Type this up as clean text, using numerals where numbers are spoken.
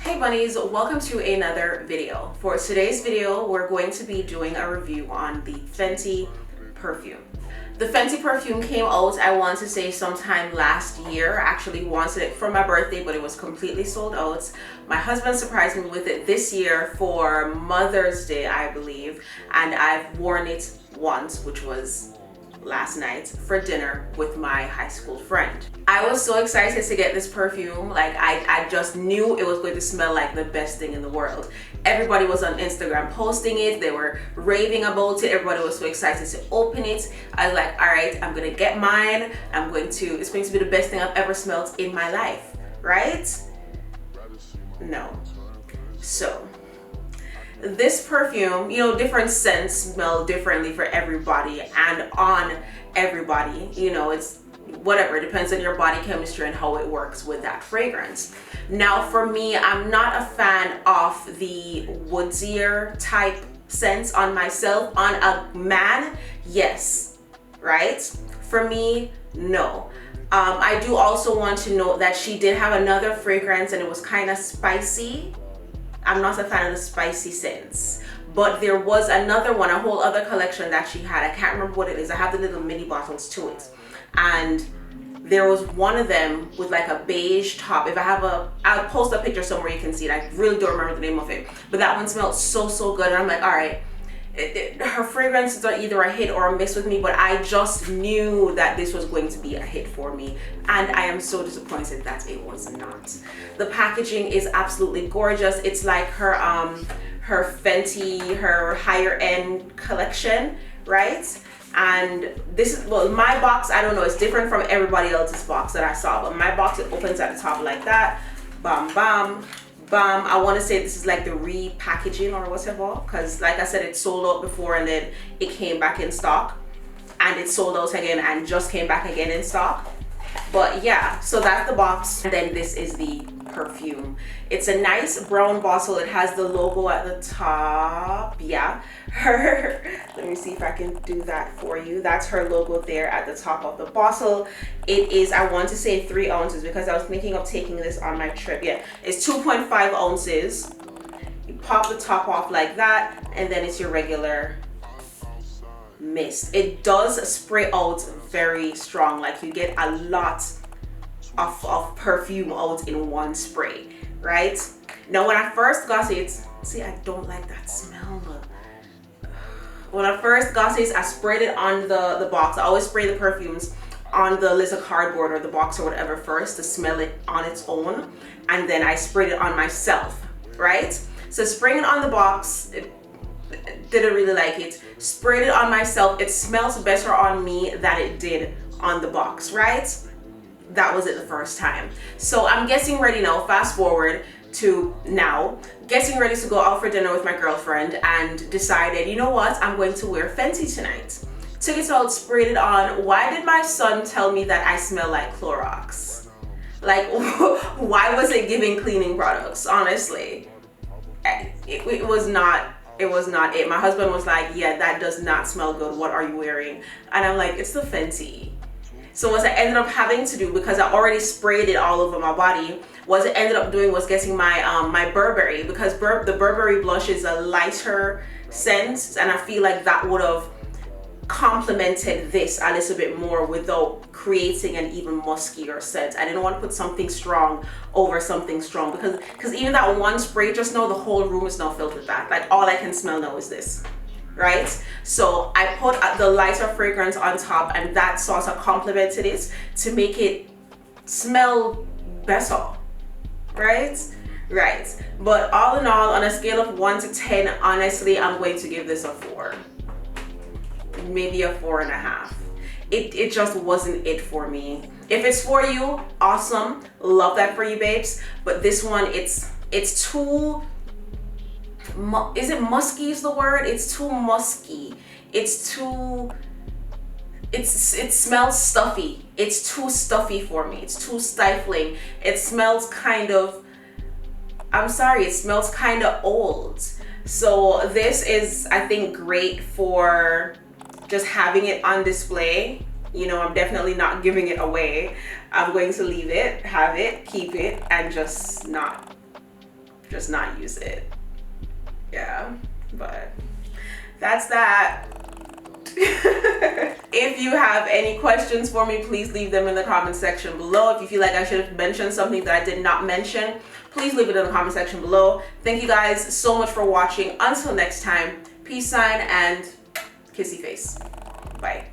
Hey bunnies, welcome to another video. For today's video, we're going to be doing a review on the Fenty perfume. The Fenty perfume came out, I want to say sometime last year. I actually wanted it for my birthday, but it was completely sold out. My husband surprised me with it this year for Mother's Day, I believe, and I've worn it once, which was last night for dinner with my high school friend. I was so excited to get this perfume. Like I just knew it was going to smell like the best thing in the world. Everybody was on Instagram posting it, they were raving about it, everybody was so excited to open it. I was like, all right, I'm gonna get mine. It's going to be the best thing I've ever smelled in my life, right? No. So this perfume, you know, different scents smell differently for everybody and on everybody. You know, it's whatever, it depends on your body chemistry and how it works with that fragrance. Now for me, I'm not a fan of the woodsier type scents on myself. On a man, yes, right? For me, no. I do also want to note that she did have another fragrance and it was kind of spicy. I'm not a fan of the spicy scents, but there was another one, a whole other collection that she had. I can't remember what it is. I have the little mini bottles to it, and there was one of them with like a beige top. I'll post a picture somewhere you can see it. I really don't remember the name of it, but that one smelled so good, and I'm like, all right, her fragrances are either a hit or a miss with me, but I just knew that this was going to be a hit for me, and I am so disappointed that it was not. The packaging is absolutely gorgeous. It's like her Fenty, her higher end collection, right? And this is, well, my box, I don't know, it's different from everybody else's box that I saw, but my box, it opens at the top like that, bam bam bam. I want to say this is like the repackaging or whatever, because like I said, it sold out before and then it came back in stock, and it sold out again and just came back again in stock. But yeah, so that's the box, and then this is the perfume. It's a nice brown bottle. It has the logo at the top. Yeah, let me see if I can do that for you. That's her logo there at the top of the bottle. It is, I want to say 3 ounces, because I was thinking of taking this on my trip. Yeah, it's 2.5 ounces. You pop the top off like that, and then it's your regular mist. It does spray out very strong, like you get a lot of perfume out in one spray, right? Now when I first got it, see, I don't like that smell. When I first got it, I sprayed it on the box. I always spray the perfumes on the little cardboard or the box or whatever first to smell it on its own, and then I sprayed it on myself, right? So spraying it on the box, didn't really like it. Sprayed it on myself, it smells better on me than it did on the box, right? That was it the first time. So I'm getting ready now, fast forward to now, getting ready to go out for dinner with my girlfriend, and decided, you know what, I'm going to wear Fenty tonight. Took it out, sprayed it on. Why did my son tell me that I smell like Clorox? Like, why was it giving cleaning products? Honestly, it was not it. My husband was like, yeah, that does not smell good. What are you wearing? And I'm like, it's the Fenty. So what I ended up having to do, because I already sprayed it all over my body, what I ended up doing was getting my my Burberry, because the Burberry blush is a lighter scent, and I feel like that would have complemented this a little bit more without creating an even muskier scent. I didn't want to put something strong over something strong, because even that one spray just now, the whole room is now filled with that. Like all I can smell now is this, right? So I put the lighter fragrance on top, and that sort of complemented it to make it smell better, right? Right. But all in all, on a scale of 1 to 10, honestly, I'm going to give this a 4. Maybe a 4.5. It just wasn't it for me. If it's for you, awesome, love that for you, babes. But this one, it's too, is it musky is the word? It's too musky. It smells stuffy. It's too stuffy for me. It's too stifling. It smells kind of, I'm sorry, it smells kind of old. So this is, I think, great for just having it on display. You know, I'm definitely not giving it away. I'm going to leave it, have it, keep it, and just not just not use it. Yeah, but that's that. If you have any questions for me, please leave them in the comment section below. If you feel like I should have mentioned something that I did not mention, please leave it in the comment section below. Thank you guys so much for watching. Until next time, peace sign and kissy face. Bye.